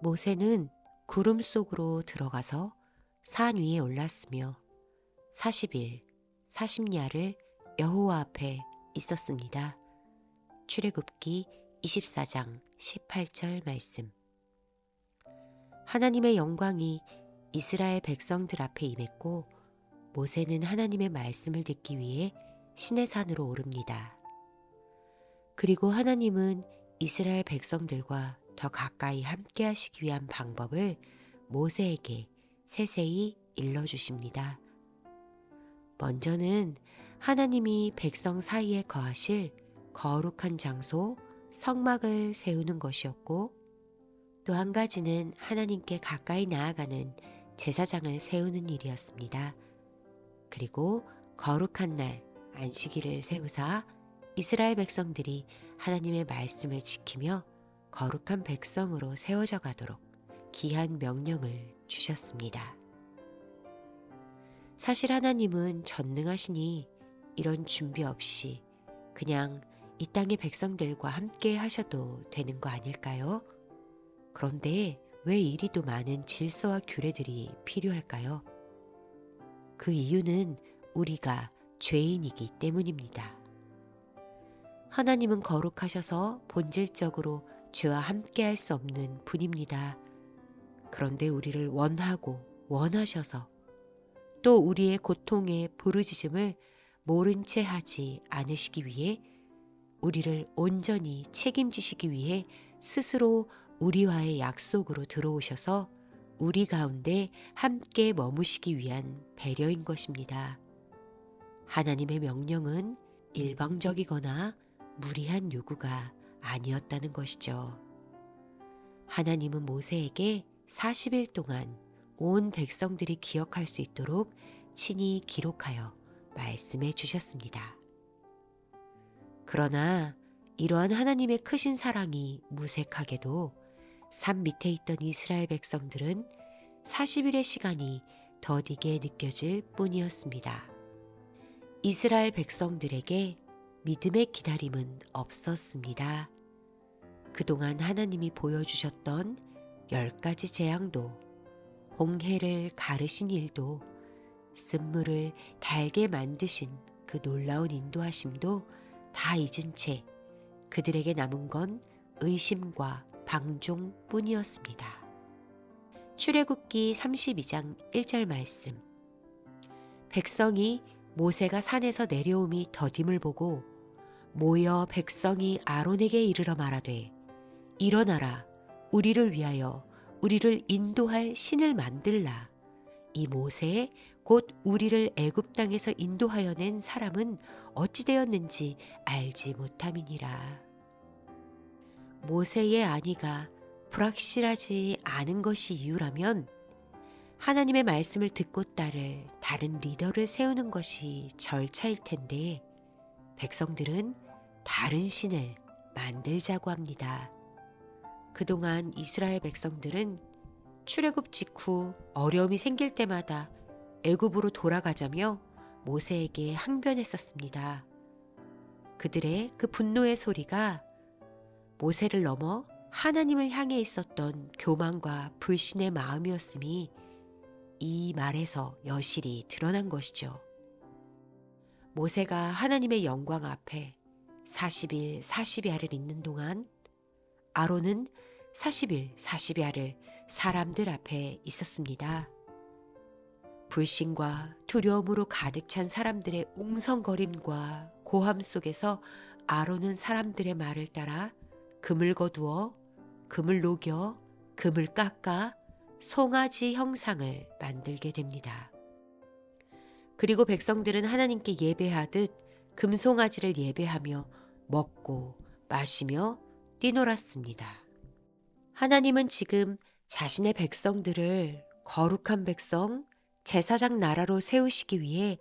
모세는 구름 속으로 들어가서 산 위에 올랐으며 40일, 40야를 여호와 앞에 있었습니다. 출애굽기 24장 18절 말씀. 하나님의 영광이 이스라엘 백성들 앞에 임했고 모세는 하나님의 말씀을 듣기 위해 시내산으로 오릅니다. 그리고 하나님은 이스라엘 백성들과 더 가까이 함께 하시기 위한 방법을 모세에게 세세히 일러주십니다. 먼저는 하나님이 백성 사이에 거하실 거룩한 장소, 성막을 세우는 것이었고, 또 한 가지는 하나님께 가까이 나아가는 제사장을 세우는 일이었습니다. 그리고 거룩한 날 안식일을 세우사 이스라엘 백성들이 하나님의 말씀을 지키며 거룩한 백성으로 세워져 가도록 귀한 명령을 주셨습니다. 사실 하나님은 전능하시니 이런 준비 없이 그냥 이 땅의 백성들과 함께 하셔도 되는 거 아닐까요? 그런데 왜 이리도 많은 질서와 규례들이 필요할까요? 그 이유는 우리가 죄인이기 때문입니다. 하나님은 거룩하셔서 본질적으로 죄와 함께 할 수 없는 분입니다. 그런데 우리를 원하고 원하셔서 또 우리의 고통의 부르짖음을 모른 채 하지 않으시기 위해 우리를 온전히 책임지시기 위해 스스로 우리와의 약속으로 들어오셔서 우리 가운데 함께 머무시기 위한 배려인 것입니다. 하나님의 명령은 일방적이거나 무리한 요구가 아니었다는 것이죠. 하나님은 모세에게 40일 동안 온 백성들이 기억할 수 있도록 친히 기록하여 말씀해 주셨습니다. 그러나 이러한 하나님의 크신 사랑이 무색하게도 산 밑에 있던 이스라엘 백성들은 40일의 시간이 더디게 느껴질 뿐이었습니다. 이스라엘 백성들에게 믿음의 기다림은 없었습니다. 그동안 하나님이 보여주셨던 10가지 재앙도, 홍해를 가르신 일도, 쓴물을 달게 만드신 그 놀라운 인도하심도 다 잊은 채 그들에게 남은 건 의심과 방종뿐이었습니다. 출애굽기 32장 1절 말씀. 백성이 모세가 산에서 내려옴이 더딤을 보고 모여 백성이 아론에게 이르러 말하되 일어나라 우리를 위하여 우리를 인도할 신을 만들라. 이 모세 곧 우리를 애굽 땅에서 인도하여 낸 사람은 어찌 되었는지 알지 못함이니라. 모세의 안위가 불확실하지 않은 것이 이유라면 하나님의 말씀을 듣고 따를 다른 리더를 세우는 것이 절차일 텐데 백성들은 다른 신을 만들자고 합니다. 그동안 이스라엘 백성들은 출애굽 직후 어려움이 생길 때마다 애굽으로 돌아가자며 모세에게 항변했었습니다. 그들의 그 분노의 소리가 모세를 넘어 하나님을 향해 있었던 교만과 불신의 마음이었음이 이 말에서 여실히 드러난 것이죠. 모세가 하나님의 영광 앞에 40일 40야를 있는 동안 아론은 40일 40야를 사람들 앞에 있었습니다. 불신과 두려움으로 가득 찬 사람들의 웅성거림과 고함 속에서 아론은 사람들의 말을 따라 금을 거두어, 금을 녹여, 금을 깎아 송아지 형상을 만들게 됩니다. 그리고 백성들은 하나님께 예배하듯 금송아지를 예배하며 먹고 마시며 뛰놀았습니다. 하나님은 지금 자신의 백성들을 거룩한 백성, 제사장 나라로 세우시기 위해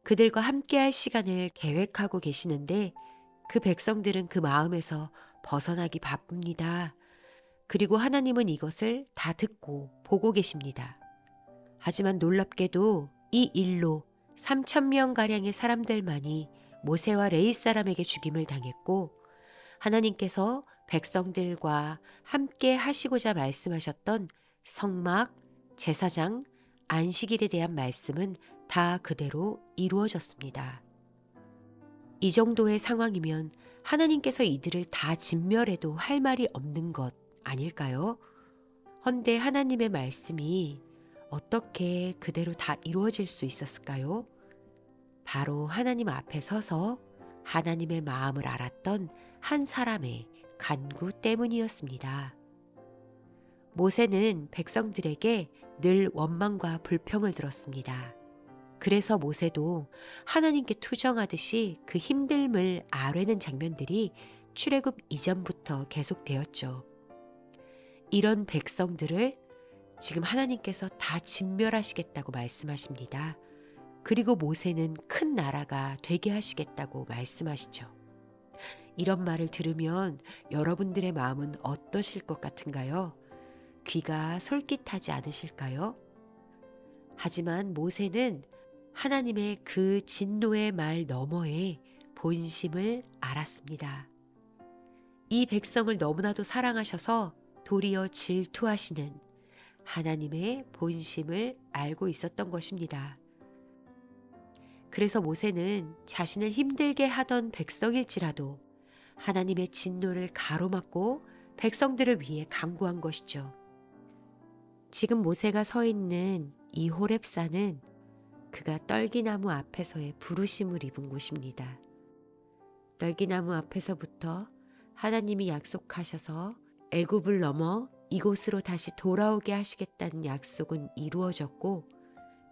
그들과 함께할 시간을 계획하고 계시는데 그 백성들은 그 마음에서 벗어나기 바쁩니다. 그리고 하나님은 이것을 다 듣고 보고 계십니다. 하지만 놀랍게도 이 일로 3,000명가량의 사람들만이 모세와 레위 사람에게 죽임을 당했고 하나님께서 백성들과 함께 하시고자 말씀하셨던 성막, 제사장, 안식일에 대한 말씀은 다 그대로 이루어졌습니다. 이 정도의 상황이면 하나님께서 이들을 다 진멸해도 할 말이 없는 것 아닐까요? 헌데 하나님의 말씀이 어떻게 그대로 다 이루어질 수 있었을까요? 바로 하나님 앞에 서서 하나님의 마음을 알았던 한 사람의 간구 때문이었습니다. 모세는 백성들에게 늘 원망과 불평을 들었습니다. 그래서 모세도 하나님께 투정하듯이 그 힘듦을 아뢰는 장면들이 출애굽 이전부터 계속되었죠. 이런 백성들을 지금 하나님께서 다 진멸하시겠다고 말씀하십니다. 그리고 모세는 큰 나라가 되게 하시겠다고 말씀하시죠. 이런 말을 들으면 여러분들의 마음은 어떠실 것 같은가요? 귀가 솔깃하지 않으실까요? 하지만 모세는 하나님의 그 진노의 말 너머에 본심을 알았습니다. 이 백성을 너무나도 사랑하셔서 도리어 질투하시는 하나님의 본심을 알고 있었던 것입니다. 그래서 모세는 자신을 힘들게 하던 백성일지라도 하나님의 진노를 가로막고 백성들을 위해 간구한 것이죠. 지금 모세가 서 있는 이 호렙산은 그가 떨기나무 앞에서의 부르심을 입은 곳입니다. 떨기나무 앞에서부터 하나님이 약속하셔서 애굽을 넘어 이곳으로 다시 돌아오게 하시겠다는 약속은 이루어졌고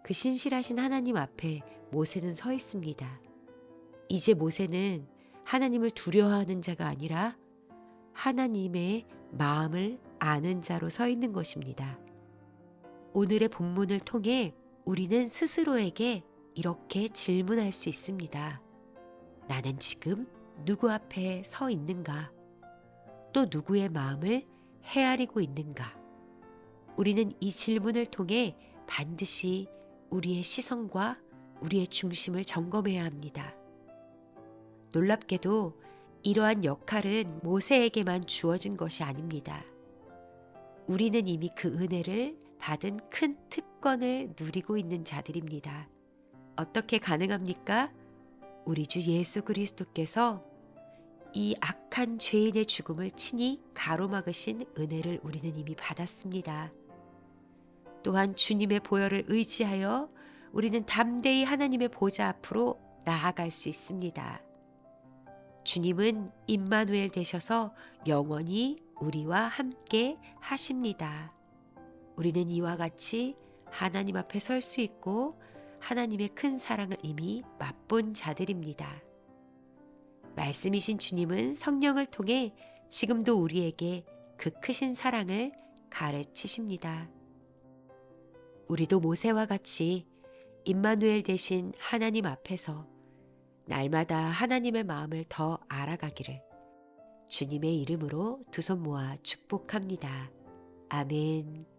그 신실하신 하나님 앞에 모세는 서 있습니다. 이제 모세는 하나님을 두려워하는 자가 아니라 하나님의 마음을 아는 자로 서 있는 것입니다. 오늘의 본문을 통해 우리는 스스로에게 이렇게 질문할 수 있습니다. 나는 지금 누구 앞에 서 있는가? 또 누구의 마음을 헤아리고 있는가? 우리는 이 질문을 통해 반드시 우리의 시선과 우리의 중심을 점검해야 합니다. 놀랍게도 이러한 역할은 모세에게만 주어진 것이 아닙니다. 우리는 이미 그 은혜를 받은 큰 특권을 누리고 있는 자들입니다. 어떻게 가능합니까? 우리 주 예수 그리스도께서 이 악한 죄인의 죽음을 친히 가로막으신 은혜를 우리는 이미 받았습니다. 또한 주님의 보혈을 의지하여 우리는 담대히 하나님의 보좌 앞으로 나아갈 수 있습니다. 주님은 임마누엘 되셔서 영원히 우리와 함께 하십니다. 우리는 이와 같이 하나님 앞에 설 수 있고 하나님의 큰 사랑을 이미 맛본 자들입니다. 말씀이신 주님은 성령을 통해 지금도 우리에게 그 크신 사랑을 가르치십니다. 우리도 모세와 같이 임마누엘 되신 하나님 앞에서 날마다 하나님의 마음을 더 알아가기를 주님의 이름으로 두 손 모아 축복합니다. 아멘.